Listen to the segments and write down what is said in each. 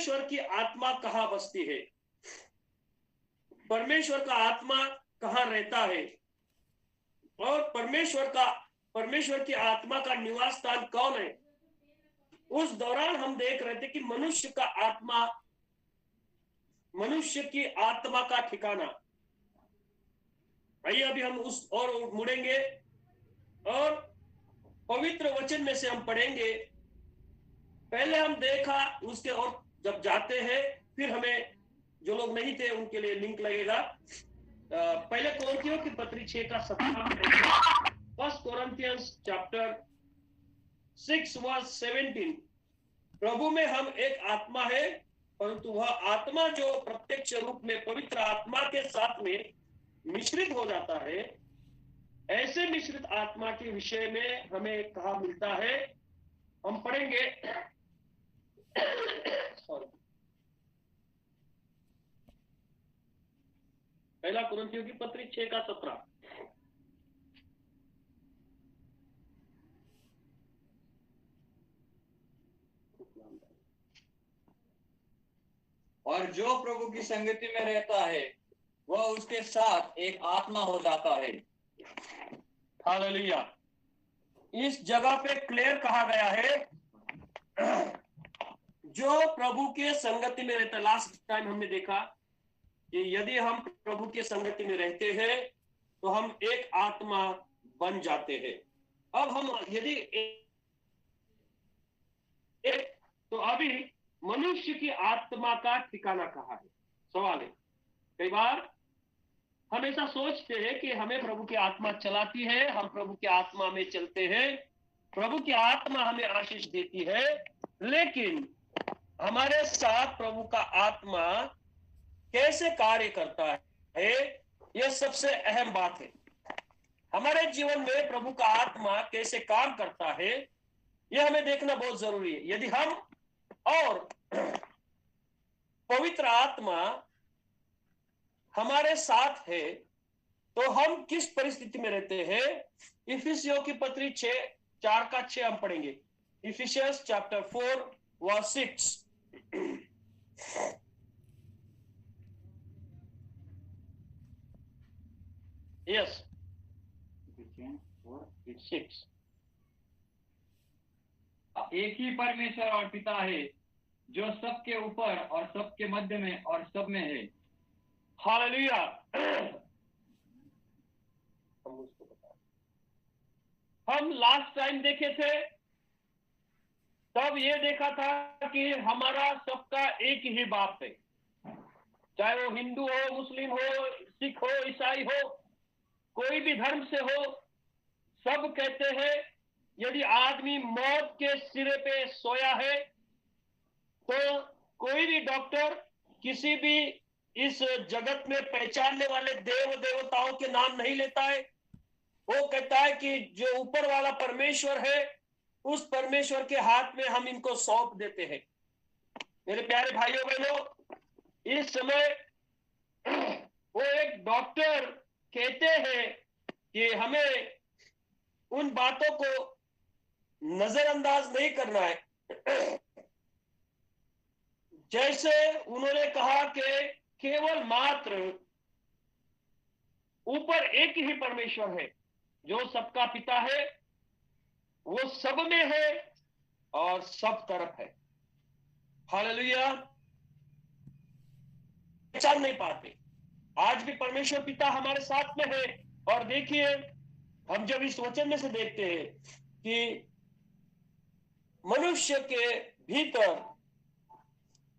परमेश्वर की आत्मा कहाँ बसती है, परमेश्वर का आत्मा कहाँ रहता है, और परमेश्वर की आत्मा का निवास स्थान कौन है। उस दौरान हम देख रहे थे कि मनुष्य की आत्मा का ठिकाना। आइए अभी हम उस और मुड़ेंगे और पवित्र वचन में से हम पढ़ेंगे। पहले हम देखा उसके, और जब जाते हैं फिर हमें, जो लोग नहीं थे उनके लिए लिंक लगेगा। पहले कोरिन्थियों की पत्री 6:17, फर्स्ट कोरिन्थियंस चैप्टर 6:17। प्रभु में हम एक आत्मा है, परंतु वह आत्मा जो प्रत्यक्ष रूप में पवित्र आत्मा के साथ में मिश्रित हो जाता है, ऐसे मिश्रित आत्मा के विषय में हमें कहा मिलता है। हम पढ़ेंगे पहला कोरिन्थियों की पत्री 6:17। और जो प्रभु की संगति में रहता है वह उसके साथ एक आत्मा हो जाता है। हालेलुया। इस जगह पे क्लियर कहा गया है, जो प्रभु के संगति में रहता। लास्ट टाइम हमने देखा कि यदि हम प्रभु के संगति में रहते हैं तो हम एक आत्मा बन जाते हैं। अब हम यदि तो अभी मनुष्य की आत्मा का ठिकाना कहाँ है, सवाल है। कई बार हम ऐसा सोचते हैं कि हमें प्रभु की आत्मा चलाती है, हम प्रभु की आत्मा में चलते हैं, प्रभु की आत्मा हमें आशीष देती है, लेकिन हमारे साथ प्रभु का आत्मा कैसे कार्य करता है, यह सबसे अहम बात है। हमारे जीवन में प्रभु का आत्मा कैसे काम करता है, यह हमें देखना बहुत जरूरी है। यदि हम और पवित्र आत्मा हमारे साथ है तो हम किस परिस्थिति में रहते हैं। इफिसियों की पत्री 4:6 हम पढ़ेंगे। Ephesians chapter 4:6। यस, 6। एक ही परमेश्वर और पिता है जो सबके ऊपर और सबके मध्य में और सब में है। हालेलुया। हम लास्ट टाइम देखे थे, तब ये देखा था कि हमारा सबका एक ही बाप है, चाहे वो हिंदू हो, मुस्लिम हो, सिख हो, ईसाई हो, कोई भी धर्म से हो। सब कहते हैं यदि आदमी मौत के सिरे पे सोया है तो कोई भी डॉक्टर किसी भी इस जगत में पहचानने वाले देव देवताओं के नाम नहीं लेता है। वो कहता है कि जो ऊपर वाला परमेश्वर है, उस परमेश्वर के हाथ में हम इनको सौंप देते हैं। मेरे प्यारे भाइयों बहनों, इस समय वो एक डॉक्टर कहते हैं कि हमें उन बातों को नजरअंदाज नहीं करना है। जैसे उन्होंने कहा कि केवल मात्र ऊपर एक ही परमेश्वर है जो सबका पिता है, वो सब में है और सब तरफ है। हालेलुया। पहचान नहीं पाते। आज भी परमेश्वर पिता हमारे साथ में है। और देखिए, हम जब इस वचन में से देखते हैं कि मनुष्य के भीतर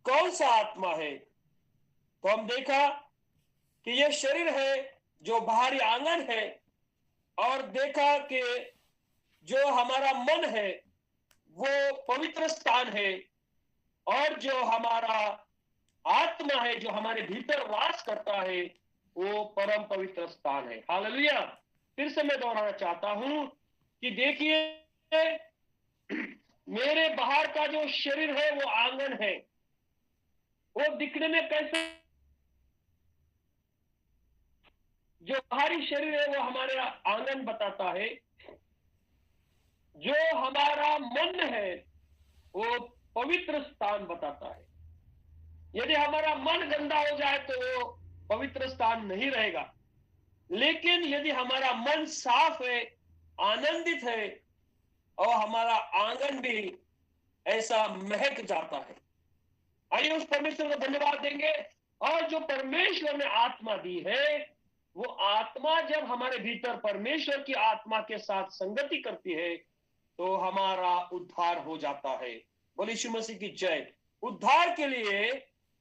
कौन सा आत्मा है, तो हम देखा कि यह शरीर है जो बाहरी आंगन है, और देखा कि जो हमारा मन है वो पवित्र स्थान है, और जो हमारा आत्मा है जो हमारे भीतर वास करता है वो परम पवित्र स्थान है। हालेलुया। फिर से मैं दोहराना चाहता हूं कि देखिए, मेरे बाहर का जो शरीर है वो आंगन है। वो दिखने में कैसे, जो बाहरी शरीर है वो हमारा आंगन बताता है, जो हमारा मन है वो पवित्र स्थान बताता है। यदि हमारा मन गंदा हो जाए तो वो पवित्र स्थान नहीं रहेगा। लेकिन यदि हमारा मन साफ है, आनंदित है, और हमारा आंगन भी ऐसा महक जाता है। आइए उस परमेश्वर को धन्यवाद देंगे। और जो परमेश्वर ने आत्मा दी है, वो आत्मा जब हमारे भीतर परमेश्वर की आत्मा के साथ संगति करती है तो हमारा उद्धार हो जाता है। बोले यीशु मसीह की जय। उद्धार के लिए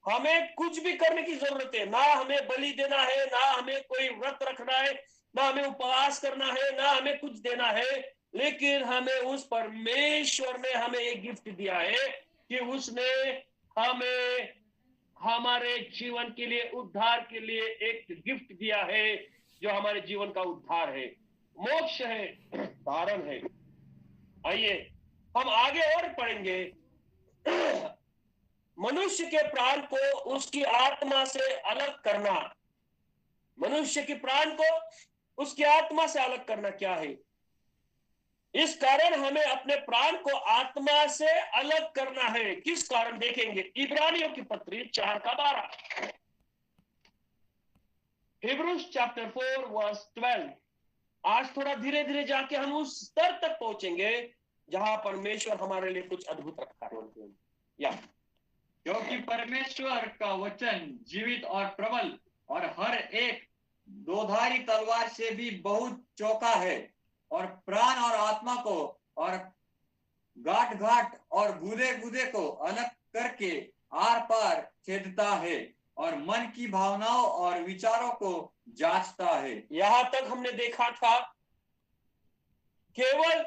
हमें कुछ भी करने की जरूरत है, ना हमें बलि देना है, ना हमें कोई व्रत रखना है, ना हमें उपवास करना है, ना हमें कुछ देना है। लेकिन हमें उस परमेश्वर ने हमें एक गिफ्ट दिया है कि उसने हमें हमारे जीवन के लिए, उद्धार के लिए एक गिफ्ट दिया है, जो हमारे जीवन का उद्धार है, मोक्ष है, धारण है। आइए हम आगे और पढ़ेंगे। मनुष्य के प्राण को उसकी आत्मा से अलग करना, मनुष्य के प्राण को उसकी आत्मा से अलग करना क्या है? इस कारण हमें अपने प्राण को आत्मा से अलग करना है। किस कारण देखेंगे? इब्रानियों की पत्री 4:12, हिब्रूज चैप्टर 4 वर्स 12। आज थोड़ा धीरे धीरे जाके हम उस स्तर तक पहुंचेंगे जहां परमेश्वर हमारे लिए कुछ अद्भुत रखा है। या क्योंकि परमेश्वर का वचन जीवित और प्रबल और हर एक दोधारी तलवार से भी बहुत चौका है, और प्राण और आत्मा को और गांठ गांठ और गुदे गुदे को अलग करके आर पार छेदता है, और मन की भावनाओं और विचारों को जांचता है। यहां तक हमने देखा था केवल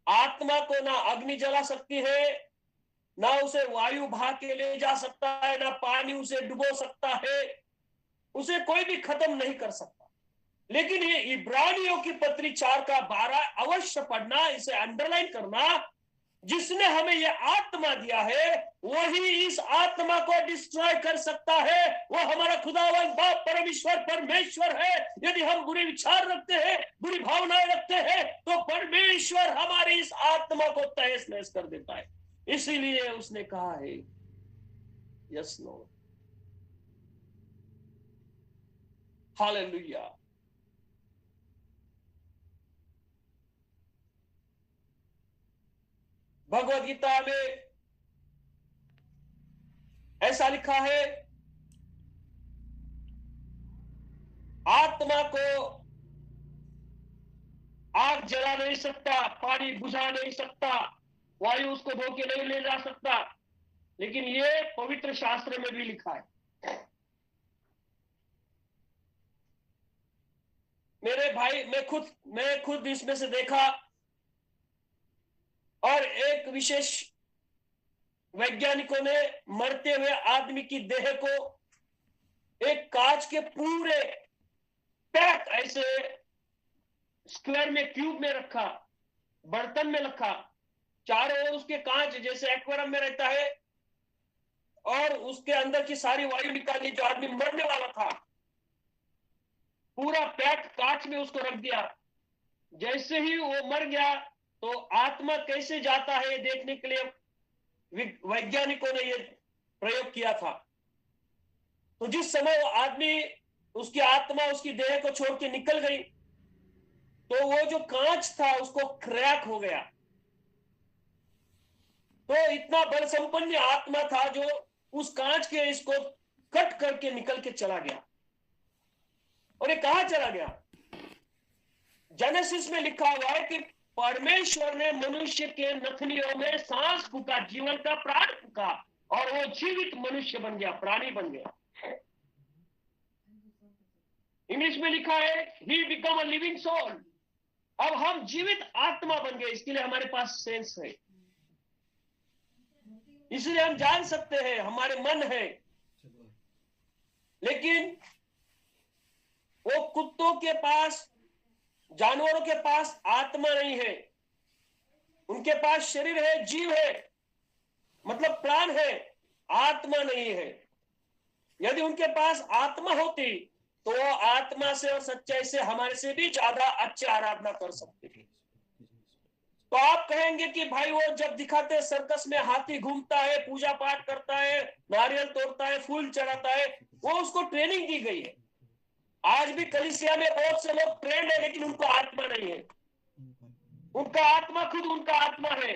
आत्मा को ना अग्नि जला सकती है, ना उसे वायु बहा के ले जा सकता है, ना पानी उसे डुबो सकता है, उसे कोई भी खत्म नहीं कर सकता। लेकिन ये इब्रानियों की पत्री 4:12 अवश्य पढ़ना, इसे अंडरलाइन करना। जिसने हमें ये आत्मा दिया है वही इस आत्मा को डिस्ट्रॉय कर सकता है। वो हमारा खुदावंद बाप परमेश्वर परमेश्वर है। यदि हम बुरे विचार रखते हैं, बुरी भावनाएं रखते हैं, तो परमेश्वर हमारी इस आत्मा को तहस नहस कर देता है। इसीलिए उसने कहा है yes no, hallelujah. Bhagavad Gita में ऐसा लिखा है, आत्मा को आग जला नहीं सकता, पानी बुझा नहीं सकता, वायु उसको धो के नहीं ले जा सकता। लेकिन ये पवित्र शास्त्र में भी लिखा है। मेरे भाई, मैं खुद इसमें से देखा। और एक विशेष वैज्ञानिकों ने मरते हुए आदमी की देह को एक कांच के पूरे पैक ऐसे स्क्वायर में, क्यूब में रखा, बर्तन में रखा, चारों ओर उसके कांच जैसे एक्वेरियम में रहता है, और उसके अंदर की सारी वायु निकाली। जो आदमी मरने वाला था, पूरा पैक कांच में उसको रख दिया। जैसे ही वो मर गया तो आत्मा कैसे जाता है देखने के लिए वैज्ञानिकों ने ये प्रयोग किया था। तो जिस समय वो आदमी, उसकी आत्मा उसकी देह को छोड़ के निकल गई, तो वो जो कांच था उसको क्रैक हो गया। तो इतना बल संपन्न आत्मा था जो उस कांच के इसको कट करके निकल के चला गया। और ये कहां चला गया? जेनेसिस में लिखा हुआ है कि परमेश्वर ने मनुष्य के नथनियों में सांस फूका, जीवन का प्राण फूका, और वो जीवित मनुष्य बन गया, प्राणी बन गया। इंग्लिश में लिखा है he become a living soul. अब हम जीवित आत्मा बन गए। इसके लिए हमारे पास सेंस है, इसलिए हम जान सकते हैं, हमारे मन है। लेकिन वो कुत्तों के पास, जानवरों के पास आत्मा नहीं है। उनके पास शरीर है, जीव है, मतलब प्राण है, आत्मा नहीं है। यदि उनके पास आत्मा होती तो वो आत्मा से और सच्चाई से हमारे से भी ज्यादा अच्छी आराधना कर सकते थे। तो आप कहेंगे कि भाई वो जब दिखाते हैं सर्कस में हाथी घूमता है, पूजा पाठ करता है, नारियल तोड़ता है, फूल चढ़ाता है, वो उसको ट्रेनिंग दी गई है। आज भी कलीसिया में बहुत से लोग ट्रेंड है, लेकिन उनको आत्मा नहीं है। उनका आत्मा खुद उनका आत्मा है,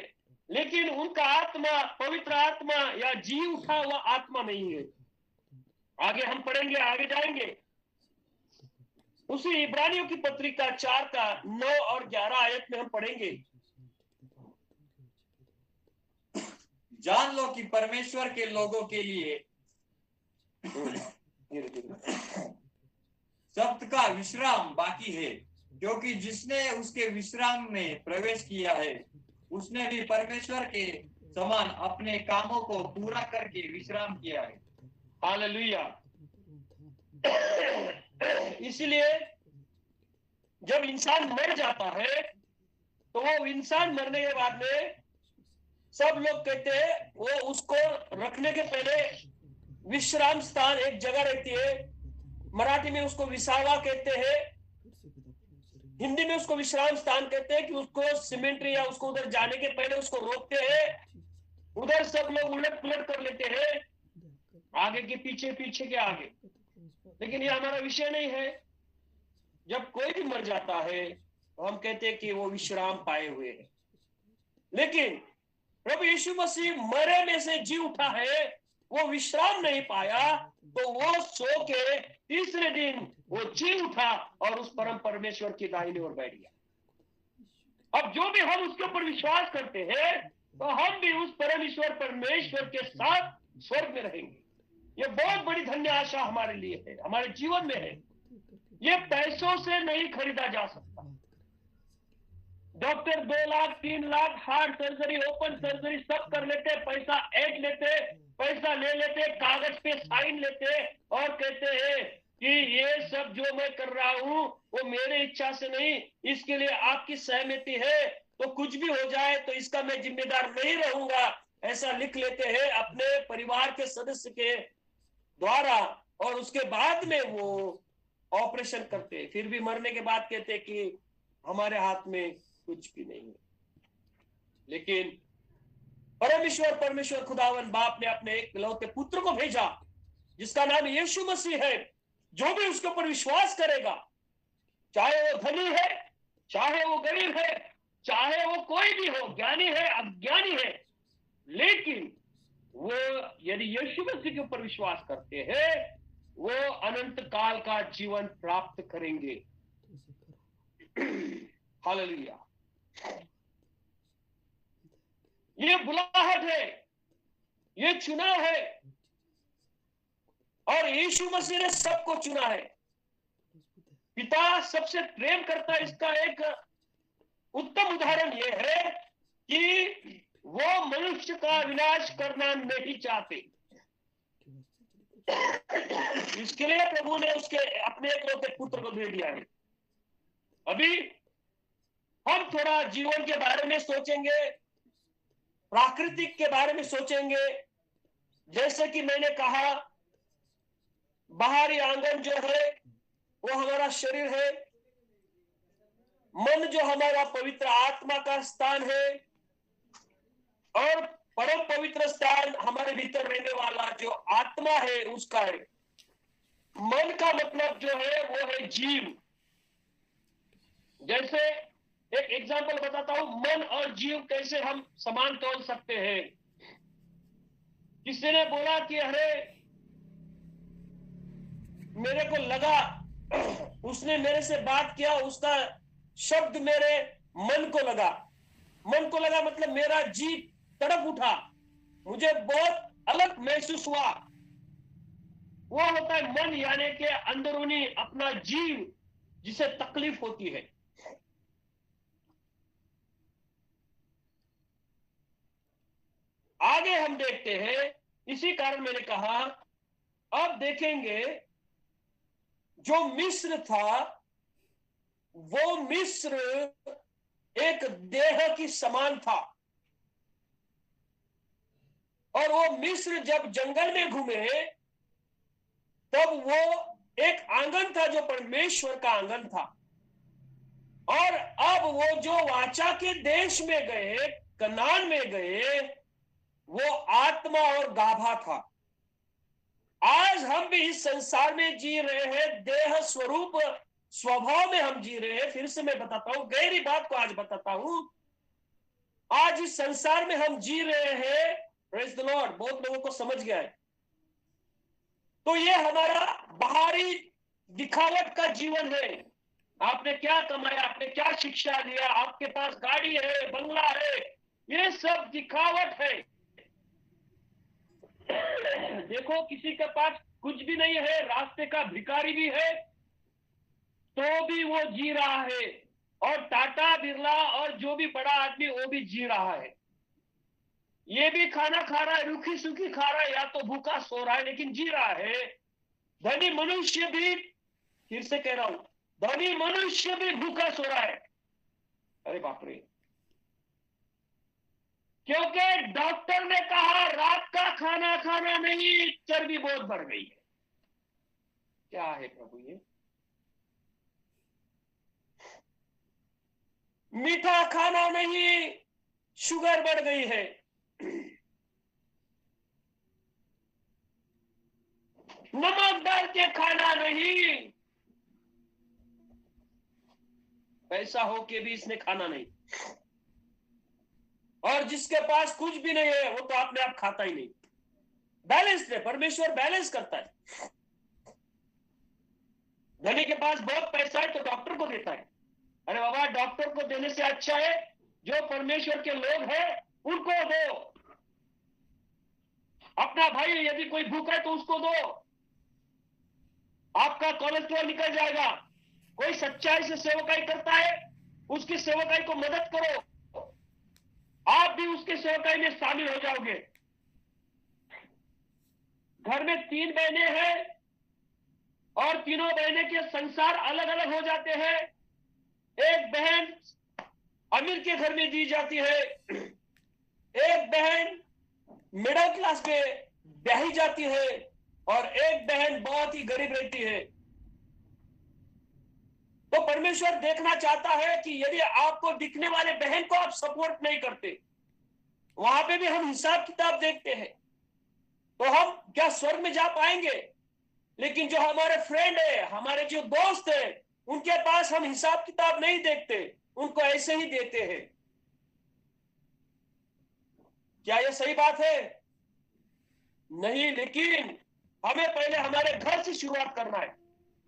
लेकिन उनका आत्मा पवित्र आत्मा या जी उठा हुआ आत्मा नहीं है। आगे हम पढ़ेंगे, आगे जाएंगे, उसी इब्रानियों की पत्रिका 4 का 9 और 11 आयत में हम पढ़ेंगे। जान लो कि परमेश्वर के लोगों के लिए सब्त का विश्राम बाकी है, क्योंकि जिसने उसके विश्राम में प्रवेश किया है उसने भी परमेश्वर के समान अपने कामों को पूरा करके विश्राम किया है। हालेलुया। इसलिए जब इंसान मर जाता है तो वो इंसान मरने के बाद में सब लोग कहते हैं वो उसको रखने के पहले विश्राम स्थान एक जगह रहती है, मराठी में उसको विसावा कहते हैं, हिंदी में उसको विश्राम स्थान कहते हैं, कि उसको सिमेंट्री या उसको उधर जाने के पहले उसको रोकते हैं, उधर सब लोग उलट पुलट कर लेते हैं, आगे के पीछे, पीछे के आगे। लेकिन ये हमारा विषय नहीं है। जब कोई भी मर जाता है तो हम कहते हैं कि वो विश्राम पाए हुए है। लेकिन प्रभु यीशु मसीह मरे में से जी उठा है, वो विश्राम नहीं पाया, तो वो सो के तीसरे दिन वो जी उठा और उस परम परमेश्वर की दाहिनी ओर बैठ गया। अब जो भी हम उसके ऊपर विश्वास करते हैं तो हम भी उस परमेश्वर परमेश्वर के साथ स्वर्ग में रहेंगे। ये बहुत बड़ी धन्य आशा हमारे लिए है, हमारे जीवन में है। ये पैसों से नहीं खरीदा जा सकता। Doctor 2 lakh 3 lakh heart surgery, open surgery सब कर लेते, पैसा ऐड लेते, पैसा ले लेते, कागज पे साइन लेते और कहते हैं कि ये सब जो मैं कर रहा हूं वो मेरे इच्छा से नहीं, इसके लिए आपकी सहमति है, तो कुछ भी हो जाए तो इसका मैं जिम्मेदार नहीं रहूंगा, ऐसा लिख लेते हैं अपने परिवार के सदस्य के द्वारा। और उसके बाद में वो ऑपरेशन करते, फिर भी मरने के बाद कहते कि हमारे हाथ में कुछ भी नहीं है। लेकिन परमेश्वर खुदावन बाप ने अपने इकलौते पुत्र को भेजा, जिसका नाम यीशु मसीह है। जो भी उसके ऊपर विश्वास करेगा, चाहे वो धनी है, चाहे वो गरीब है, चाहे वो कोई भी हो, ज्ञानी है, अज्ञानी है, लेकिन वो यदि यीशु मसीह के ऊपर विश्वास करते हैं, वो अनंत काल का जीवन प्राप्त करेंगे। हालेलुया। ये बुलाहट है, ये चुनाव है, और यीशु मसीह ने सबको चुना है। पिता सबसे प्रेम करता है, इसका एक उत्तम उदाहरण यह है कि वो मनुष्य का विनाश करना नहीं चाहते। इसके लिए प्रभु ने उसके अपने इकलौते पुत्र को दे दिया है। अभी हम थोड़ा जीवन के बारे में सोचेंगे, प्राकृतिक के बारे में सोचेंगे। जैसे कि मैंने कहा, बाहरी आंगन जो है वो हमारा शरीर है, मन जो हमारा पवित्र आत्मा का स्थान है, और परम पवित्र स्थान हमारे भीतर रहने वाला जो आत्मा है उसका है। मन का मतलब जो है वो है जीव। जैसे एक एग्जांपल बताता हूं, मन और जीव कैसे हम समान तोल सकते हैं। किसी ने बोला कि अरे मेरे को लगा, उसने मेरे से बात किया, उसका शब्द मेरे मन को लगा। मन को लगा मतलब मेरा जी तड़प उठा, मुझे बहुत अलग महसूस हुआ। वो होता है मन, यानी कि अंदरूनी अपना जीव जिसे तकलीफ होती है। आगे हम देखते हैं, इसी कारण मैंने कहा अब देखेंगे जो मिस्र था, वो मिस्र एक देह की समान था, और वो मिस्र जब जंगल में घूमे तब वो एक आंगन था जो परमेश्वर का आंगन था। और अब वो जो वाचा के देश में गए, कनान में गए, वो आत्मा और गाभा था। आज हम भी इस संसार में जी रहे हैं, देह स्वरूप स्वभाव में हम जी रहे हैं। फिर से मैं बताता हूं, गहरी बात को आज बताता हूं। आज इस संसार में हम जी रहे हैं, प्रेज द लॉर्ड, बहुत लोगों को समझ गया है। तो ये हमारा बाहरी दिखावट का जीवन है। आपने क्या कमाया, आपने क्या शिक्षा लिया, आपके पास गाड़ी है, बंगला है, ये सब दिखावट है। देखो, किसी के पास कुछ भी नहीं है, रास्ते का भिखारी भी है, तो भी वो जी रहा है। और टाटा बिरला और जो भी बड़ा आदमी वो भी जी रहा है। ये भी खाना खा रहा है, रूखी सूखी खा रहा है, या तो भूखा सो रहा है, लेकिन जी रहा है। धनी मनुष्य भी, फिर से कह रहा हूं, धनी मनुष्य भी भूखा सो रहा है। अरे बाप रे, क्योंकि डॉक्टर ने कहा रात का खाना खाना नहीं, चर्बी बहुत बढ़ गई है। क्या है प्रभु ये? मीठा खाना नहीं, शुगर बढ़ गई है। नमक डाल के खाना नहीं, पैसा हो के भी इसने खाना नहीं। और जिसके पास कुछ भी नहीं है, वो तो अपने आप खाता ही नहीं। बैलेंस है, परमेश्वर बैलेंस करता है। धनी के पास बहुत पैसा है तो डॉक्टर को देता है। अरे बाबा, डॉक्टर को देने से अच्छा है जो परमेश्वर के लोग हैं उनको दो। अपना भाई यदि कोई भूखा है तो उसको दो, आपका कोलेस्ट्रॉल निकल जाएगा। कोई सच्चाई से सेवकाई करता है, उसकी सेवकाई को मदद करो, आप भी उसके सेवकाई में शामिल हो जाओगे। घर में 3 बहनें हैं और तीनों बहनें के संसार अलग अलग हो जाते हैं। एक बहन अमीर के घर में दी जाती है, एक बहन मिडिल क्लास में ब्याही जाती है, और एक बहन बहुत ही गरीब रहती है। तो परमेश्वर देखना चाहता है कि यदि आपको दिखने वाले बहन को आप सपोर्ट नहीं करते, वहां पे भी हम हिसाब किताब देखते हैं, तो हम क्या स्वर्ग में जा पाएंगे? लेकिन जो हमारे फ्रेंड है, हमारे जो दोस्त है, उनके पास हम हिसाब किताब नहीं देखते, उनको ऐसे ही देते हैं। क्या यह सही बात है? नहीं। लेकिन हमें पहले हमारे घर से शुरुआत करना है।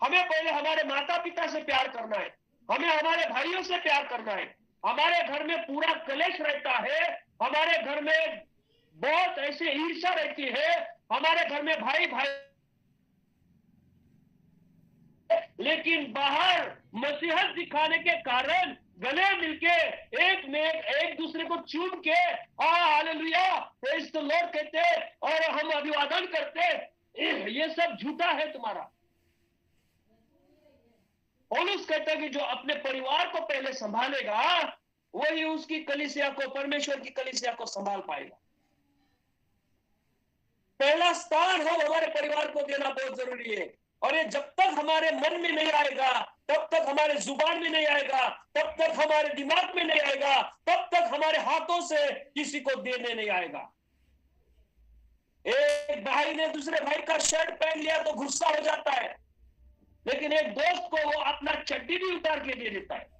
हमें पहले हमारे माता पिता से प्यार करना है, हमें हमारे भाइयों से प्यार करना है। हमारे घर में पूरा कलेश रहता है, हमारे घर में बहुत ऐसे ईर्ष्या रहती है, हमारे घर में भाई भाई, लेकिन बाहर मसीहत दिखाने के कारण गले मिलके एक दूसरे को चूम के हालेलुया प्रेज़ द लॉर्ड कहते और हम अभिवादन करते, ये सब झूठा है तुम्हारा। पौलुस कहता है कि जो अपने परिवार को पहले संभालेगा वही उसकी कलीसिया को, परमेश्वर की कलीसिया को संभाल पाएगा। पहला स्थान हम हमारे परिवार को देना बहुत जरूरी है। और ये जब तक हमारे मन में नहीं आएगा, तब तक हमारे जुबान में नहीं आएगा, तब तक हमारे दिमाग में नहीं आएगा, तब तक हमारे हाथों से किसी को देने नहीं आएगा। एक भाई ने दूसरे भाई का शर्ट पहन लिया तो गुस्सा हो जाता है, लेकिन एक दोस्त को वो अपना चड्डी भी उतार के दे देता है,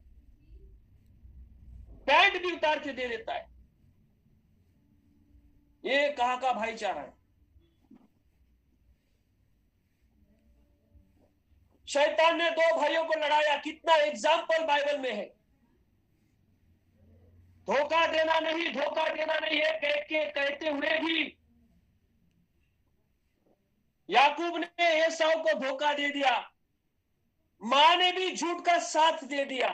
पैंट भी उतार के दे देता है। ये कहां का भाईचारा है? शैतान ने 2 भाइयों को लड़ाया, कितना एग्जाम्पल बाइबल में है। धोखा देना नहीं, धोखा देना नहीं है कहते हुए भी याकूब ने एसाव को धोखा दे दिया, मां ने भी झूठ का साथ दे दिया।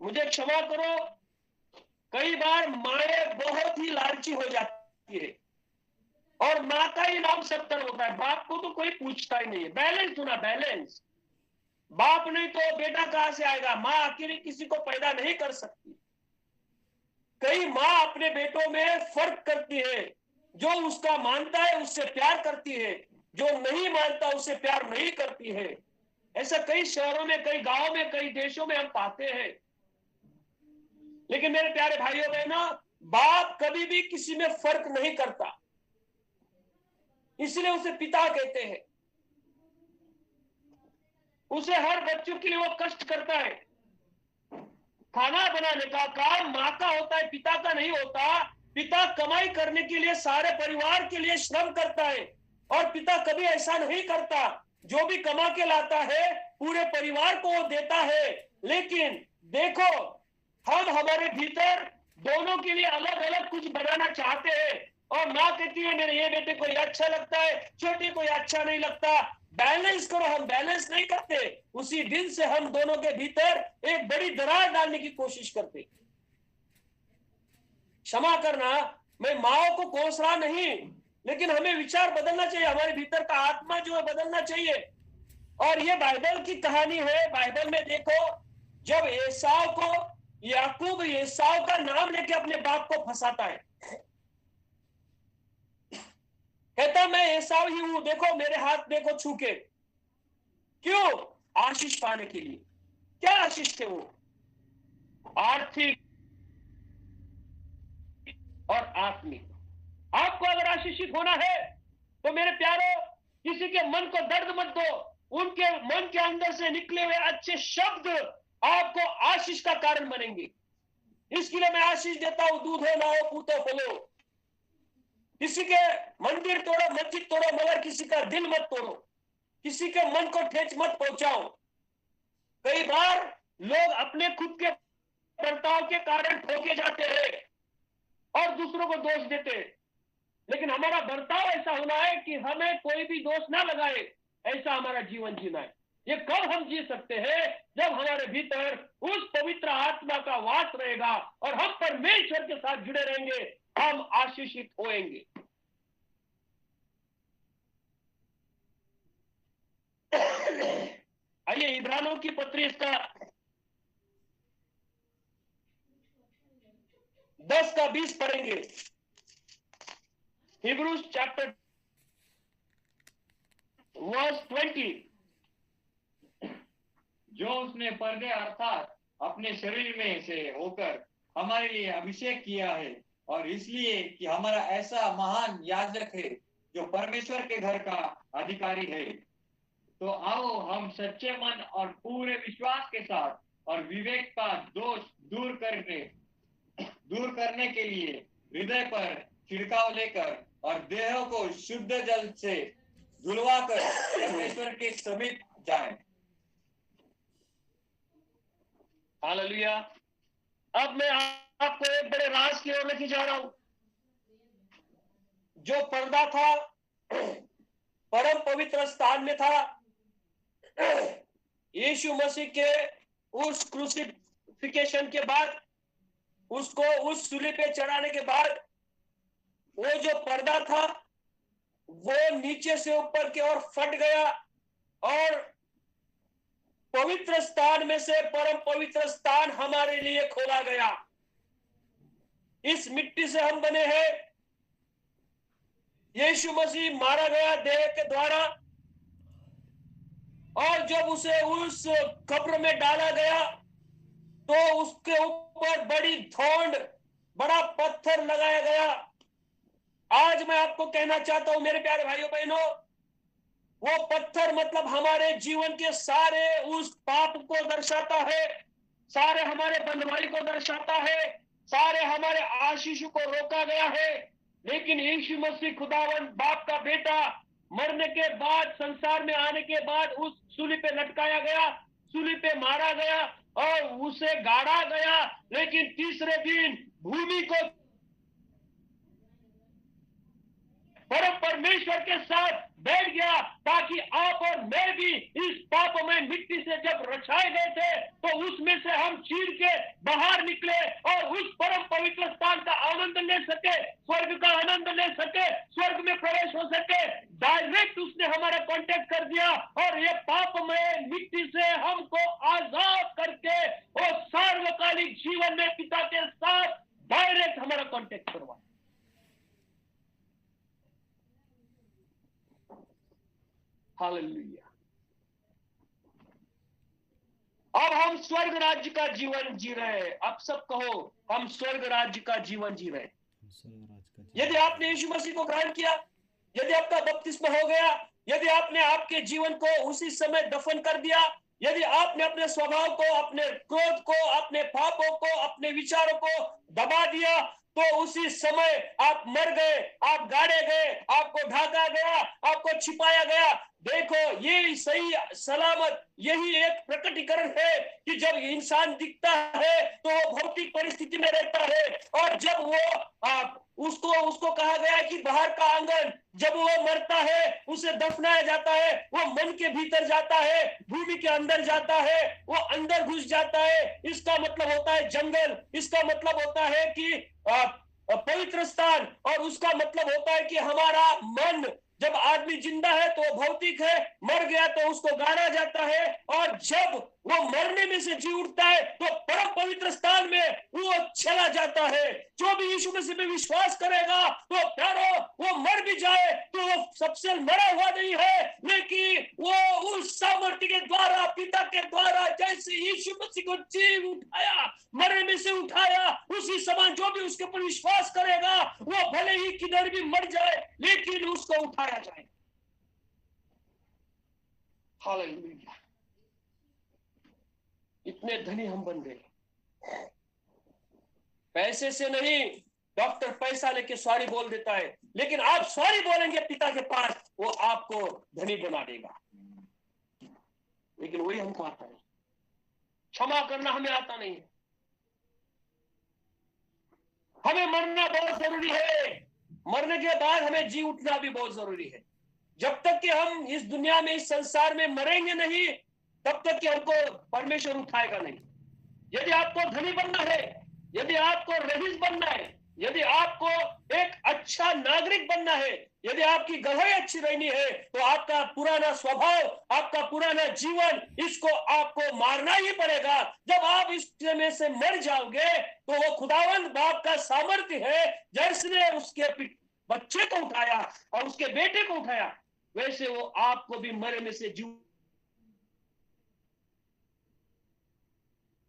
मुझे क्षमा करो, कई बार माएं बहुत ही लालची हो जाती है और मां का ही नाम 70 होता है, बाप को तो कोई पूछता ही नहीं है। बैलेंस सुना, बैलेंस। बाप नहीं तो बेटा कहां से आएगा? मां अकेली किसी को पैदा नहीं कर सकती। कई मां अपने बेटों में फर्क करती है, जो उसका मानता है उससे प्यार करती है, जो नहीं मानता उससे प्यार नहीं करती है। ऐसा कई शहरों में, कई गांवों में, कई देशों में हम पाते हैं। लेकिन मेरे प्यारे भाइयों बहनों, बाप कभी भी किसी में फर्क नहीं करता, इसलिए उसे पिता कहते हैं। उसे हर बच्चों के लिए वो कष्ट करता है। खाना बनाने का काम माँ का होता है, पिता का नहीं होता। पिता कमाई करने के लिए सारे परिवार के लिए श्रम करता है, और पिता कभी ऐसा नहीं करता। जो भी कमा के लाता है पूरे परिवार को वो देता है। लेकिन देखो, हम हमारे भीतर दोनों के लिए अलग अलग कुछ बनाना चाहते हैं, और माँ कहती है मेरे ये बेटे को ये अच्छा लगता है, छोटे को ये अच्छा नहीं लगता। बैलेंस करो, हम बैलेंस नहीं करते। उसी दिन से हम दोनों के भीतर एक बड़ी दरार डालने की कोशिश करते। क्षमा करना, मैं माओ को कोस रहा नहीं, लेकिन हमें विचार बदलना चाहिए, हमारे भीतर का आत्मा जो है बदलना चाहिए। और ये बाइबल की कहानी है। बाइबल में देखो, जब एसाव को, याकूब एसाव का नाम लेके अपने बाप को फंसाता है, कहता मैं एसाव ही हूं, देखो मेरे हाथ देखो छू के। क्यों? आशीष पाने के लिए। क्या आशीष थे वो? आर्थिक और आत्मिक। आपको अगर आशीषित होना है तो मेरे प्यारो, किसी के मन को दर्द मत दो। उनके मन के अंदर से निकले हुए अच्छे शब्द आपको आशीष का कारण बनेंगे। इसके लिए मैं आशीष देता हूं, दूधो लाओ पूतो फलो। किसी के मंदिर तोड़ो, मस्जिद तोड़ो, मगर किसी का दिल मत तोड़ो, किसी के मन को ठेस मत पहुंचाओ। कई बार लोग अपने खुद के बर्ताव के कारण ठोके जाते हैं और दूसरों को दोष देते हैं। लेकिन हमारा बर्ताव ऐसा होना है कि हमें कोई भी दोष ना लगाए, ऐसा हमारा जीवन जीना है। ये कब हम जी सकते हैं? जब हमारे भीतर उस पवित्र आत्मा का वास रहेगा और हम परमेश्वर के साथ जुड़े रहेंगे, हम आशीषित होएंगे। आइए इब्रानियों की पत्री इसका 10 का 20 पढ़ेंगे। Hebrews chapter verse 20। जो उसने पर्दे अर्थात अपने शरीर में से होकर हमारे लिए अभिषेक किया है, और इसलिए कि हमारा ऐसा महान याजक है जो परमेश्वर के घर का अधिकारी है। तो आओ हम सच्चे मन और पूरे विश्वास के साथ और विवेक का दोष दूर करने के लिए हृदय पर छिड़काव लेकर और देह को शुद्ध जल से धुलवा कर परमेश्वर के समीप जाएं। हालेलुया। अब मैं आपको एक बड़े राज की ओर लेके जा रहा हूं। जो पर्दा था परम पवित्र स्थान में था। यीशु मसीह के उस क्रूसिफिकेशन के बाद, उसको उस सूली पे चढ़ाने के बाद, वो जो पर्दा था वो नीचे से ऊपर की ओर फट गया, और पवित्र स्थान में से परम पवित्र स्थान हमारे लिए खोला गया। इस मिट्टी से हम बने हैं। यीशु मसीह मारा गया देह के द्वारा, और जब उसे उस कब्र में डाला गया तो उसके ऊपर बड़ी धौंड, बड़ा पत्थर लगाया गया। आज मैं आपको कहना चाहता हूं मेरे प्यारे भाइयों बहनों, वो पत्थर मतलब हमारे जीवन के सारे उस पाप को दर्शाता है, सारे हमारे बंधुआई को दर्शाता है, सारे हमारे आशीष को रोका गया है। लेकिन यीशु मसीह खुदावन बाप का बेटा मरने के बाद, संसार में आने के बाद उस सूली पे लटकाया गया, सूली पे मारा गया और उसे गाड़ा गया। लेकिन तीसरे दिन भूमि को परमेश्वर के साथ बैठ गया, ताकि आप और मैं भी इस पाप में मिट्टी से जब रचाए गए थे तो उसमें से हम चीर के बाहर निकले और उस परम पवित्र स्थान का आनंद ले सके, स्वर्ग का आनंद ले सके, स्वर्ग में प्रवेश हो सके। डायरेक्ट उसने हमारा कांटेक्ट कर दिया और ये पाप में मिट्टी से हमको आजाद करके वो सार्वकालिक जीवन में पिता के साथ डायरेक्ट हमारा कांटेक्ट करवा। हालेलुया। अब हम स्वर्ग राज्य का जीवन जी रहे हैं। अब सब कहो, हम स्वर्ग राज्य का जीवन जी रहे हैं। यदि आपने यीशु मसीह को ग्रहण किया, यदि आपका बपतिस्मा हो गया, यदि आपने आपके जीवन को उसी समय दफन कर दिया, यदि आपने अपने स्वभाव को, अपने क्रोध को, अपने पापों को, अपने विचारों को दबा दिया, तो उसी समय आप मर गए, आप गाड़े गए, आपको ढाका गया, आपको छिपाया गया। देखो, ये सही सलामत यही एक प्रकटीकरण है कि जब इंसान दिखता है तो वो भौतिक परिस्थिति में रहता है, और जब वो उसको कहा गया है कि बाहर का आंगन, जब वो मरता है, उसे दफनाया जाता है, वो मन के भीतर जाता है, भूमि के अंदर जाता है, वो अंदर घुस जाता है। इसका मतलब होता है जंगल, इसका मतलब होता है कि पवित्र स्थान, और उसका मतलब होता है कि हमारा मन। जब आदमी जिंदा है तो भौतिक है, मर गया तो उसको गाड़ा जाता है, और जब वो मरने में से जी उठता है तो परम पवित्र स्थान में वो चला जाता है। जो भी यीशु मसीह में विश्वास करेगा, तो प्यारो, वो मर भी जाए तो वो सबसे मरा हुआ नहीं है, लेकिन वो उस सामर्थ्य के द्वारा, पिता के द्वारा, जैसे यीशु मसीह को जी उठाया, मरने में से उठाया, उसी समान जो भी उसके ऊपर विश्वास करेगा, वो भले ही किधर भी मर जाए, लेकिन उसको उठाया जाए। हालेलुया। इतने धनी हम बन गए, पैसे से नहीं। डॉक्टर पैसा लेके सॉरी बोल देता है, लेकिन आप सॉरी बोलेंगे पिता के पास, वो आपको धनी बना देगा। लेकिन वही हमको आता नहीं, क्षमा करना हमें आता नहीं है। हमें मरना बहुत जरूरी है, मरने के बाद हमें जी उठना भी बहुत जरूरी है। जब तक कि हम इस दुनिया में, इस संसार में मरेंगे नहीं, तब तक कि हमको परमेश्वर उठाएगा नहीं। यदि आपको धनी बनना है, यदि आपको रईस बनना है, यदि आपको एक अच्छा नागरिक बनना है, यदि आपकी गवाही अच्छी रहनी है, तो आपका पुराना स्वभाव, आपका पुराना जीवन, इसको आपको मारना ही पड़ेगा। जब आप इसमें से मर जाओगे, तो वो खुदावंद बाप का सामर्थ्य है, जिसने उसके बच्चे को उठाया और उसके बेटे को उठाया, वैसे वो आपको भी मरे में से जी।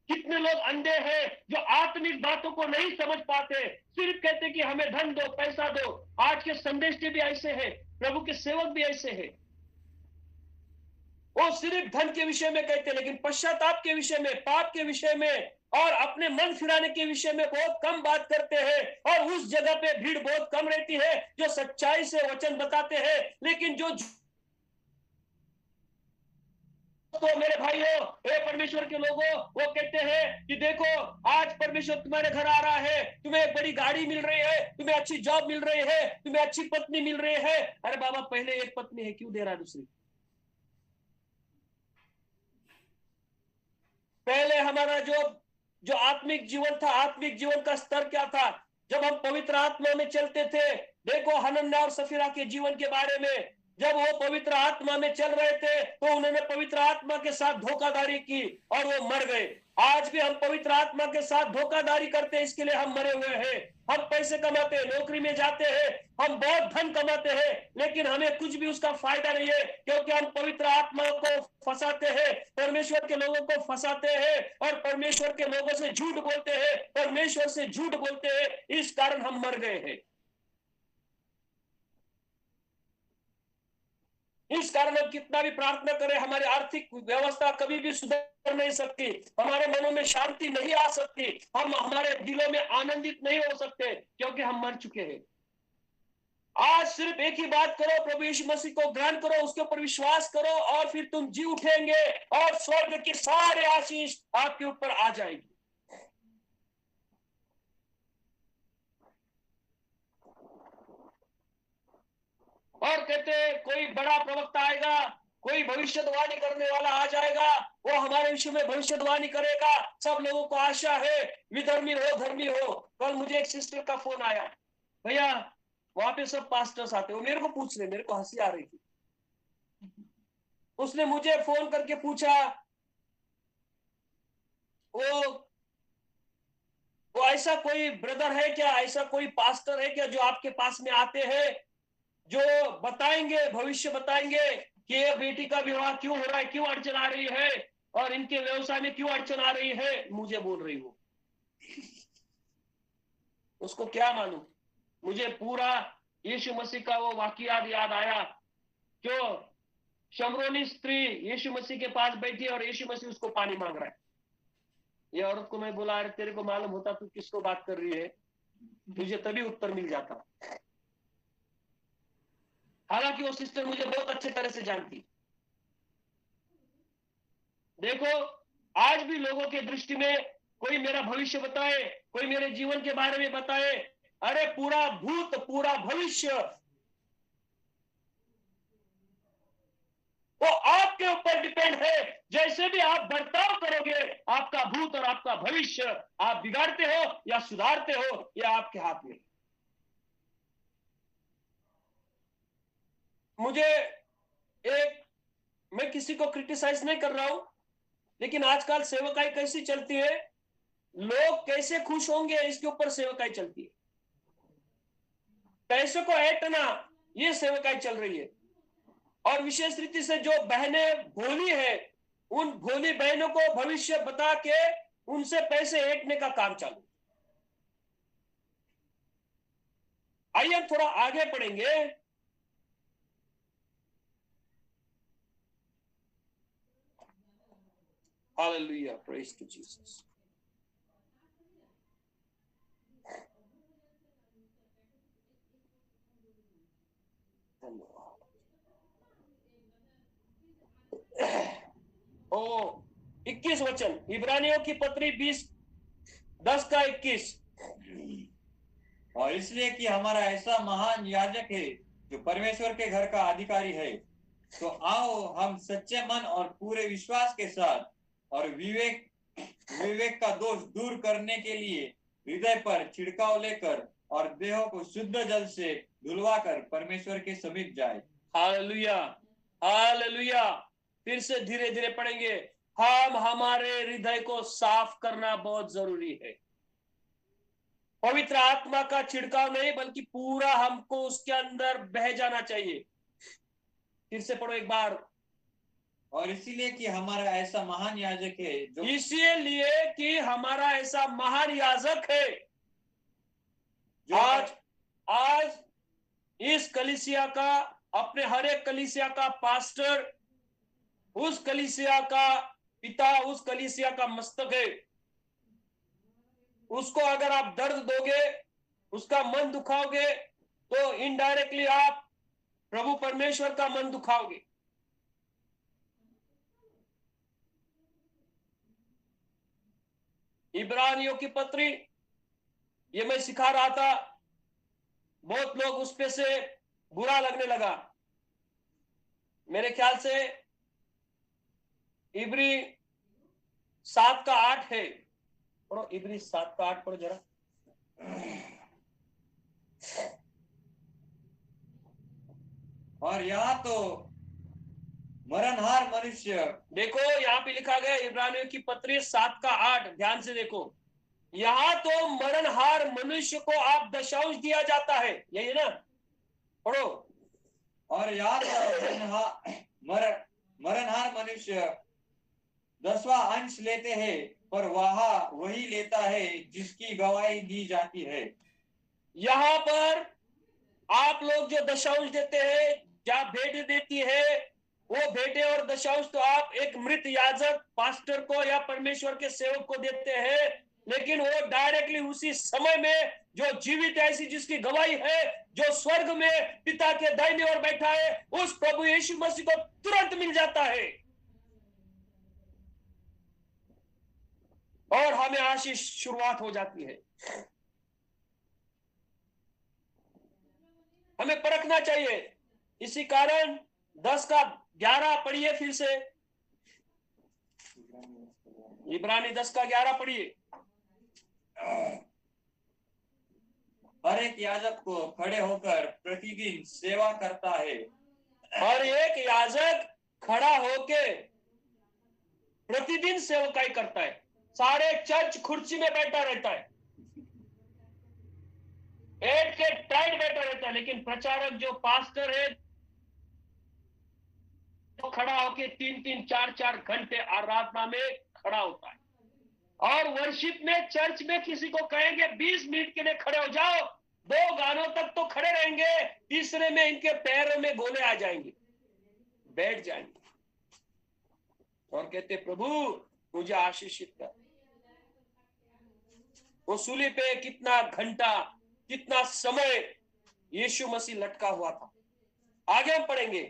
कितने लोग अंधे हैं जो आत्मिक बातों को नहीं समझ पाते, सिर्फ कहते कि हमें धन दो, पैसा दो। आज के संदेश भी ऐसे हैं, प्रभु के सेवक भी ऐसे हैं। वो सिर्फ धन के विषय में कहते, लेकिन पश्चाताप के विषय में, पाप के विषय में और अपने मन फिराने के विषय में बहुत कम बात करते हैं। और उस जगह पे भीड़ बहुत कम रहती है जो सच्चाई से वचन बताते हैं। लेकिन जो तो मेरे भाइयों, हे परमेश्वर के लोगों, वो कहते हैं कि देखो, आज परमेश्वर तुम्हारे घर आ रहा है, तुम्हें एक बड़ी गाड़ी मिल रही है, तुम्हें अच्छी जॉब मिल रही है, तुम्हें अच्छी पत्नी मिल रही है। अरे बाबा, पहले एक पत्नी है, क्यों दे रहा है दूसरी? पहले हमारा जो आत्मिक जीवन था, आत्मिक जीवन का स्तर क्या था? जब हम पवित्र आत्मा में चलते थे। देखो हनन्याह और सफीरा के जीवन के बारे में, जब वो पवित्र आत्मा में चल रहे थे तो उन्होंने पवित्र आत्मा के साथ धोखाधड़ी की और वो मर गए। आज भी हम पवित्र आत्मा के साथ धोखाधड़ी करते हैं, इसके लिए हम मरे हुए हैं। हम पैसे कमाते हैं, नौकरी में जाते हैं, हम बहुत धन कमाते हैं, लेकिन हमें कुछ भी उसका फायदा नहीं है, क्योंकि हम पवित्र आत्मा को फंसाते हैं, परमेश्वर के लोगों को फंसाते हैं और परमेश्वर के लोगों से झूठ बोलते हैं, परमेश्वर से झूठ बोलते हैं। इस कारण हम मर गए हैं। इस कारण हम कितना भी प्रार्थना करें, हमारी आर्थिक व्यवस्था कभी भी सुधर नहीं सकती, हमारे मनों में शांति नहीं आ सकती, हम हमारे दिलों में आनंदित नहीं हो सकते, क्योंकि हम मर चुके हैं। आज सिर्फ एक ही बात करो, प्रभु यीशु मसीह को ग्रहण करो, उसके ऊपर विश्वास करो, और फिर तुम जी उठेंगे और स्वर्ग की सारे आशीष आपके ऊपर आ जाएगी। और कहते कोई बड़ा प्रवक्ता आएगा, कोई भविष्यवाणी करने वाला आ जाएगा, वो हमारे विषय में भविष्यवाणी करेगा। सब लोगों को आशा है, विधर्मी हो धर्मी हो। कल मुझे एक सिस्टर का फोन आया, भैया वहां पे सब पास्टर्स आते, वो मेरे को पूछ रहे, मेरे को हंसी आ रही थी। उसने मुझे फोन करके पूछा, वो ऐसा कोई ब्रदर है क्या, ऐसा कोई पास्टर है क्या जो आपके पास में आते हैं, जो बताएंगे, भविष्य बताएंगे कि ये बेटी का विवाह क्यों हो रहा है, क्यों अड़चन आ रही है, और इनके व्यवसाय में क्यों अड़चन आ रही है, मुझे बोल रही हो। उसको क्या मालूम। मुझे पूरा यीशु मसीह का वो वाकया याद आया, जो शमरोनी स्त्री यीशु मसीह के पास बैठी है और यीशु मसीह उसको पानी मांग रहा है। ये औरत को मैं बोला, अरे तेरे को मालूम होता तू किसको बात कर रही है, तुझे तभी उत्तर मिल जाता। हालांकि वो सिस्टर मुझे बहुत अच्छे तरह से जानती। देखो, आज भी लोगों के दृष्टि में कोई मेरा भविष्य बताए, कोई मेरे जीवन के बारे में बताए, अरे पूरा भूत पूरा भविष्य वो आपके ऊपर डिपेंड है। जैसे भी आप बर्ताव करोगे, आपका भूत और आपका भविष्य, आप बिगाड़ते हो या सुधारते हो, यह आपके हाथ में। मुझे मैं किसी को क्रिटिसाइज नहीं कर रहा हूं, लेकिन आजकल सेवकाई कैसी चलती है, लोग कैसे खुश होंगे इसके ऊपर सेवकाई चलती है। पैसों को ऐंठना, ये सेवकाई चल रही है। और विशेष रीति से जो बहनें भोली है, उन भोली बहनों को भविष्य बता के उनसे पैसे ऐंठने का काम चालू। आइए हम थोड़ा आगे पढ़ेंगे। Hallelujah, praise to Jesus. ओ 21 वचन, इब्रानियों की पत्री 20:10-21। और इसलिए कि हमारा ऐसा महान याजक है जो परमेश्वर के घर का अधिकारी है, तो आओ हम सच्चे मन और पूरे विश्वास के साथ और विवेक का दोष दूर करने के लिए हृदय पर छिड़काव लेकर और देहों को शुद्ध जल से धुलवाकर परमेश्वर के समीप जाए। Hallelujah, hallelujah. फिर से धीरे धीरे पढ़ेंगे। हम हमारे हृदय को साफ करना बहुत जरूरी है। पवित्र आत्मा का छिड़काव नहीं, बल्कि पूरा हमको उसके अंदर बह जाना चाहिए। फिर से पढ़ो एक बार। और इसीलिए कि हमारा ऐसा महान याजक है जो इसीलिए कि हमारा ऐसा महान याजक है। आज इस कलीसिया का, अपने हर एक कलीसिया का पास्टर, उस कलीसिया का पिता, उस कलीसिया का मस्तक है। उसको अगर आप दर्द दोगे, उसका मन दुखाओगे, तो इनडायरेक्टली आप प्रभु परमेश्वर का मन दुखाओगे। इब्रानियों की पत्री, ये मैं सिखा रहा था, बहुत लोग उस पे से बुरा लगने लगा। मेरे ख्याल से इब्री 7:8 है। पढ़ो, इब्री 7:8 पढ़ो जरा। और यहाँ तो मरणहार मनुष्य, देखो यहाँ पे लिखा गया इब्रानियों की पत्री 7:8, ध्यान से देखो। यहाँ तो मरणहार मनुष्य को आप दशांश दिया जाता है, यही है ना? पढ़ो। और यहाँ तो मरणहार मनुष्य 10वां अंश लेते हैं, पर वही लेता है जिसकी गवाही दी जाती है। यहाँ पर आप लोग जो दशांश देते हैं, जहाँ भेंट देती है, वो भेंटे और दशांश तो आप एक मृत याजक पास्टर को या परमेश्वर के सेवक को देते हैं, लेकिन वो डायरेक्टली उसी समय में जो जीवित ऐसी जिसकी गवाही है, जो स्वर्ग में पिता के दाहिने ओर बैठा है, उस प्रभु यीशु मसीह को तुरंत मिल जाता है और हमें आशीष शुरुआत हो जाती है। हमें परखना चाहिए। इसी कारण 10:11 पढ़िए फिर से। इब्रानी 10:11 पढ़िए। हर एक याजक को खड़े होकर प्रतिदिन सेवा करता है। हर एक याजक खड़ा होके प्रतिदिन सेवकाई करता है। सारे चर्च कुर्सी में बैठा रहता है, एट के टाइट बैठा रहता है, लेकिन प्रचारक जो पास्टर है, तो खड़ा होके 3-3, 4-4 घंटे आराधना में खड़ा होता है। और वर्शिप में, चर्च में किसी को कहेंगे 20 मिनट के लिए खड़े हो जाओ, 2 गानों तक तो खड़े रहेंगे, तीसरे में इनके पैरों में गोले आ जाएंगे, बैठ जाएंगे और कहते प्रभु मुझे आशीषित कर। वो सूली पे कितना घंटा, कितना समय यीशु मसीह लटका हुआ था। आगे हम पढ़ेंगे।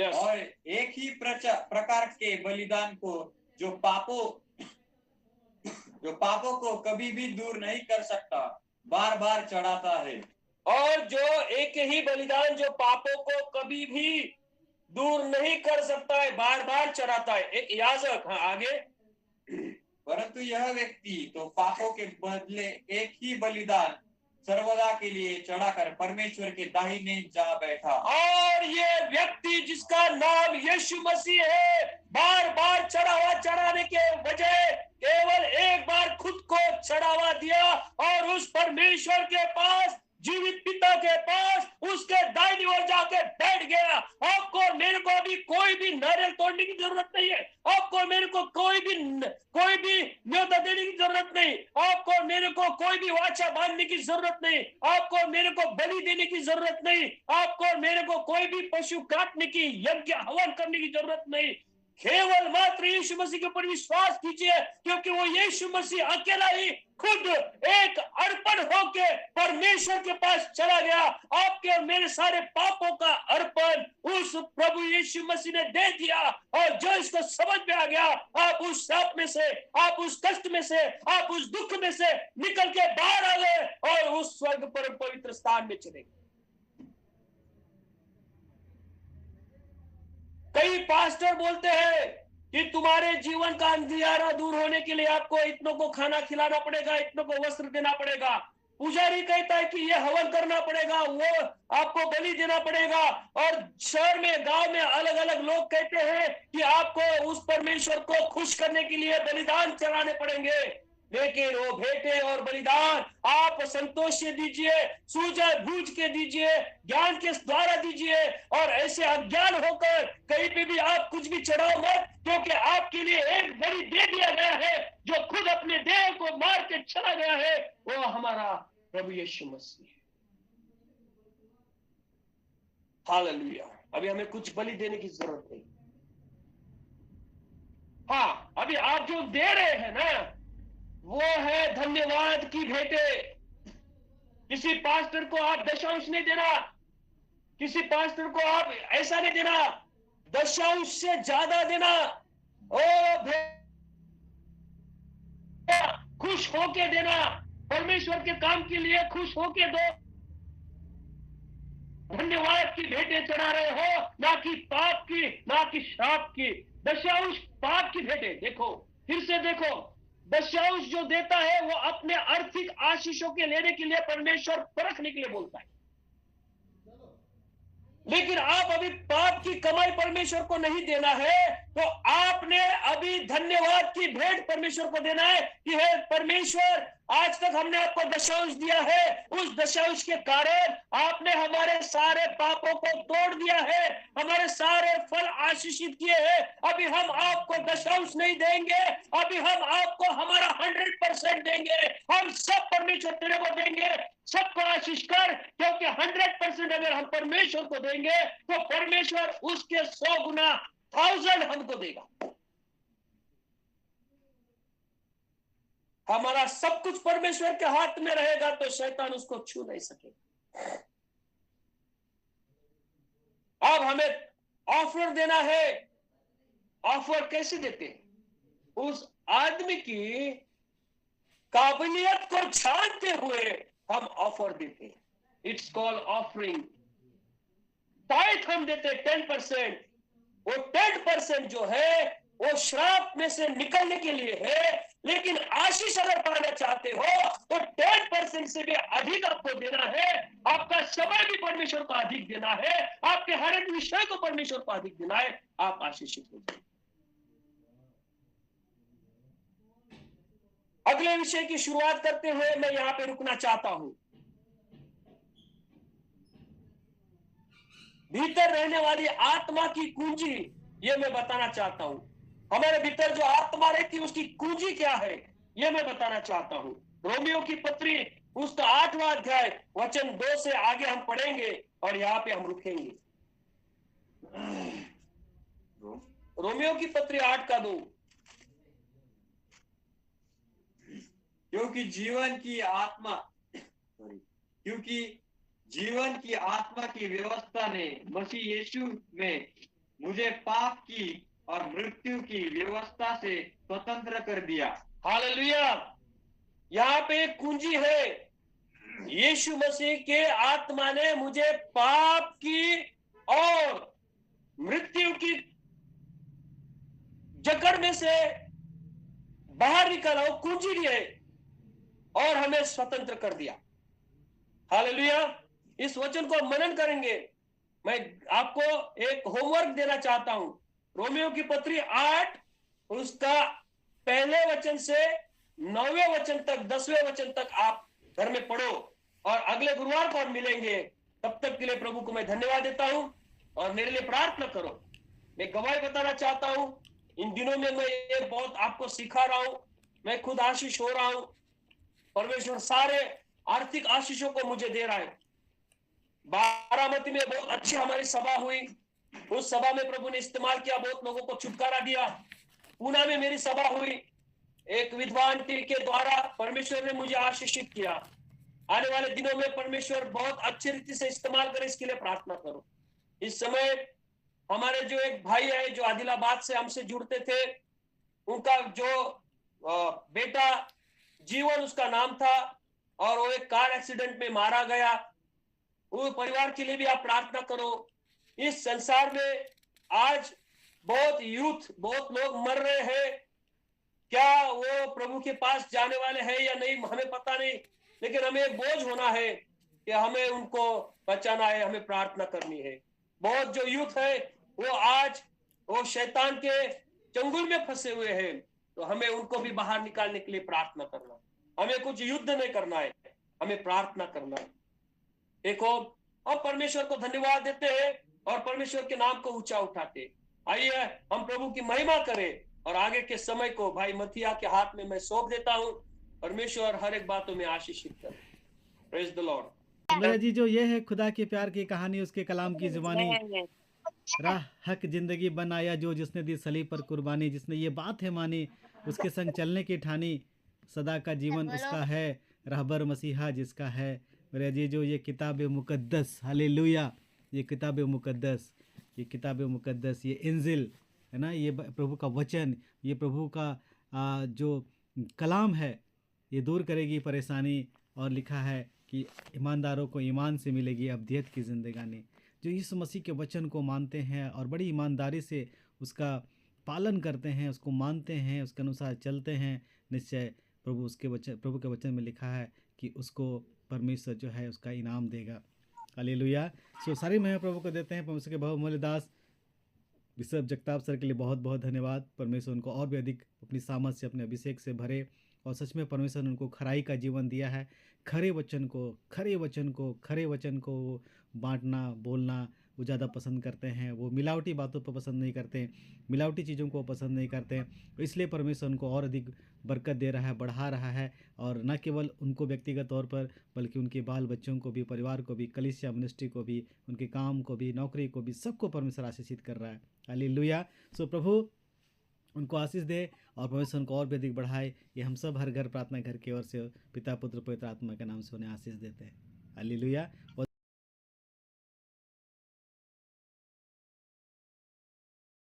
और एक ही प्रकार के बलिदान को जो पापों को कभी भी दूर नहीं कर सकता, बार बार चढ़ाता है। और जो एक ही बलिदान जो पापों को कभी भी दूर नहीं कर सकता है, बार बार चढ़ाता है, एक याजक। हाँ आगे। परंतु यह व्यक्ति तो पापों के बदले एक ही बलिदान सर्वदा के लिए चढ़ाकर परमेश्वर के दाहिने जा बैठा। और ये व्यक्ति जिसका नाम यीशु मसीह है, बार बार चढ़ाने के बजाय केवल एक बार खुद को चढ़ावा दिया और उस परमेश्वर के पास, जीवित पिता के पास, उसके दाहिनी ओर जाके बैठ गया। आपको मेरे को अभी कोई भी नारियल तोड़ने की जरूरत नहीं है, आपको मेरे को कोई भी न्योता देने की जरूरत नहीं, आपको मेरे को कोई भी वाचा बांधने की जरूरत नहीं, आपको मेरे को बलि देने की जरूरत नहीं, आपको मेरे को कोई भी पशु काटने की, यज्ञ हवन करने की जरूरत नहीं। केवल मात्र यीशु मसीह के ऊपर विश्वास कीजिए, क्योंकि वो यीशु मसीह अकेला ही खुद एक अर्पण होके परमेश्वर के पास चला गया। आपके और मेरे सारे पापों का अर्पण उस प्रभु यीशु मसीह ने दे दिया। और जो इसको समझ में आ गया, आप उस शाप में से, आप उस कष्ट में से, आप उस दुख में से निकल के बाहर आ गए और उस स्वर्ग पर पवित्र स्थान में चले गए। कई पास्टर बोलते हैं कि तुम्हारे जीवन का अंधियारा दूर होने के लिए आपको इतनों को खाना खिलाना पड़ेगा, इतनों को वस्त्र देना पड़ेगा। पुजारी कहता है कि ये हवन करना पड़ेगा, वो आपको बलि देना पड़ेगा। और शहर में, गांव में अलग अलग लोग कहते हैं कि आपको उस परमेश्वर को खुश करने के लिए बलिदान चढ़ाने पड़ेंगे। लेकिन वो भेंटे और बलिदान आप संतोष से दीजिए, सूझ बूझ के दीजिए, ज्ञान के द्वारा दीजिए। और ऐसे अज्ञान होकर कहीं पे भी आप कुछ भी चढ़ाओ मत, क्योंकि आपके लिए एक बलि दे दिया गया है जो खुद अपने देह को मार के चला गया है, वो हमारा प्रभु यीशु मसीह है। हालेलुया। अभी हमें कुछ बलि देने की जरूरत नहीं। हाँ, अभी आप जो दे रहे हैं ना, वो है धन्यवाद की भेंटे। किसी पास्टर को आप दशांश नहीं देना, किसी पास्टर को आप ऐसा नहीं देना, दशांश से ज्यादा देना। ओ खुश होके देना, परमेश्वर के काम के लिए खुश होके दो। धन्यवाद की भेंटे चढ़ा रहे हो, ना कि पाप की, ना कि श्राप की। दशांश पाप की भेंटे। देखो, फिर से देखो, दशांश जो देता है वो अपने आर्थिक आशीषों के लेने के लिए परमेश्वर परखने के लिए बोलता है। लेकिन आप अभी पाप की कमाई परमेश्वर को नहीं देना है, तो आपने अभी धन्यवाद की भेंट परमेश्वर को देना है कि हे परमेश्वर, आज तक हमने आपको दशांश दिया है, उस दशांश के कारण आपने हमारे सारे पापों को तोड़ दिया है, हमारे सारे फल आशीषित किए हैं। अभी हम आपको दशांश नहीं देंगे, अभी हम आपको हमारा 100% देंगे। हम सब परमेश्वर तेरे को देंगे, सबको आशीष कर, क्योंकि 100% अगर हम परमेश्वर को देंगे तो परमेश्वर उसके 100 गुना 1000 हमको देगा। हमारा सब कुछ परमेश्वर के हाथ में रहेगा तो शैतान उसको छू नहीं सकेगा। अब हमें ऑफर देना है। ऑफर कैसे देते हैं? उस आदमी की काबिलियत को छानते हुए हम ऑफर देते हैं। It's called offering. टाइट हम देते 10%। वो 10% जो है वो श्राप में से निकलने के लिए है, लेकिन आशीष अगर पाना चाहते हो तो 10% से भी अधिक आपको देना है। आपका समय भी परमेश्वर को अधिक देना है, आपके हर एक विषय को परमेश्वर को अधिक देना है, आप आशीषित हो जाए। अगले विषय की शुरुआत करते हुए मैं यहां पे रुकना चाहता हूं। भीतर रहने वाली आत्मा की कुंजी, ये मैं बताना चाहता हूं। हमारे भीतर जो आत्मा रहती है उसकी कुंजी क्या है, ये मैं बताना चाहता हूं। रोमियो की पत्री उसका 8वां अध्याय वचन 2 से आगे हम पढ़ेंगे और यहाँ पे हम रुकेंगे। रोमियो की पत्री 8 का 2। क्योंकि जीवन की आत्मा की व्यवस्था ने मसीह यीशु में मुझे पाप की और मृत्यु की व्यवस्था से स्वतंत्र कर दिया। हालेलुया। यहाँ पे एक कुंजी है। यीशु मसीह के आत्मा ने मुझे पाप की और मृत्यु की जकड़ में से बाहर निकाला, वो कुंजी ली है और हमें स्वतंत्र कर दिया। हालेलुया। इस वचन को मनन करेंगे। मैं आपको एक होमवर्क देना चाहता हूं। रोमियो की पत्री 8 उसका पहले वचन से 9वें वचन तक, 10वें वचन तक आप घर में पढ़ो और अगले गुरुवार को हम मिलेंगे। तब तक के लिए प्रभु को मैं धन्यवाद देता हूं और मेरे लिए प्रार्थना करो। मैं गवाही बताना चाहता हूं, इन दिनों में मैं ये बहुत आपको सिखा रहा हूं। मैं खुद आशीष हो रहा हूं। परमेश्वर सारे आर्थिक आशीषों को मुझे दे रहा है। बारामती में बहुत अच्छी हमारी सभा हुई। उस सभा में प्रभु ने इस्तेमाल किया, बहुत लोगों को छुटकारा दिया। पूना में मेरी सभा हुई, एक विधवा आंटी के द्वारा परमेश्वर ने मुझे आशीषित किया। आने वाले दिनों में परमेश्वर बहुत अच्छी रीति से इस्तेमाल करे, इसके लिए प्रार्थना करो। इस समय हमारे जो एक भाई है जो आदिलाबाद से हमसे जुड़ते थे, उनका जो बेटा जीवन उसका नाम था और वो एक कार एक्सीडेंट में मारा गया। वो परिवार के लिए भी आप प्रार्थना करो। इस संसार में आज बहुत बहुत लोग मर रहे हैं। क्या वो प्रभु के पास जाने वाले हैं या नहीं हमें पता नहीं, लेकिन हमें एक बोझ होना है कि हमें उनको बचाना है, हमें प्रार्थना करनी है। बहुत जो यूथ है वो आज वो शैतान के चंगुल में फंसे हुए हैं, तो हमें उनको भी बाहर निकालने के लिए प्रार्थना करना। हमें कुछ युद्ध नहीं करना है, हमें प्रार्थना करना है। देखो, हम परमेश्वर को धन्यवाद देते हैं और परमेश्वर के नाम को ऊंचा उठाते। आइए हम प्रभु की महिमा करें और आगे के समय को भाई मथिया के हाथ में मैं सौंप देता हूं। परमेश्वर हर एक बातों में आशीषित करे। Praise the Lord. मेरा जी, जो ये है खुदा के प्यार की कहानी, उसके कलाम की जुबानी, राह हक जिंदगी बनाया जो जिसने दी सलीब पर कुर्बानी, जिसने ये बात है मानी उसके संग चलने की ठानी, सदा का जीवन उसका है, रहबर मसीहा जिसका है। मेरे जी, जो ये किताब मुकद्दस, हालेलुया, ये किताब मुकद्दस, ये किताब मुकद्दस, ये इंजिल है ना, ये प्रभु का वचन, ये प्रभु का जो कलाम है, ये दूर करेगी परेशानी। और लिखा है कि ईमानदारों को ईमान से मिलेगी अब्दियत की ज़िंदगानी। जो यीशु मसीह के वचन को मानते हैं और बड़ी ईमानदारी से उसका पालन करते हैं, उसको मानते हैं, उसके अनुसार चलते हैं, निश्चय प्रभु के वचन में लिखा है कि उसको परमेश्वर जो है उसका इनाम देगा। हालेलुया। सो सारी महिमा प्रभु को देते हैं। परमेश्वर के बहुमूल्य दास बिशप जगताप सर के लिए बहुत बहुत धन्यवाद। परमेश्वर उनको और भी अधिक अपनी सामर्थ से, अपने अभिषेक से भरे और सच में परमेश्वर ने उनको खराई का जीवन दिया है। खरे वचन को बांटना, बोलना वो ज़्यादा पसंद करते हैं। वो मिलावटी बातों पर पसंद नहीं करते, मिलावटी चीज़ों को पसंद नहीं करते। इसलिए परमेश्वर उनको और अधिक बरकत दे रहा है, बढ़ा रहा है। और न केवल उनको व्यक्तिगत तौर पर, बल्कि उनके बाल बच्चों को भी, परिवार को भी, कलीसिया मिनिस्ट्री को भी, उनके काम को भी, नौकरी को भी, सबको परमेश्वर आशीषित कर रहा है। हालेलुया। सो प्रभु उनको आशीष दे और परमेश्वर उनको और भी अधिक बढ़ाए। ये हम सब हर घर प्रार्थना घर की ओर से पिता पुत्र पवित्र आत्मा के नाम से उन्हें आशीष देते हैं। हालेलुया।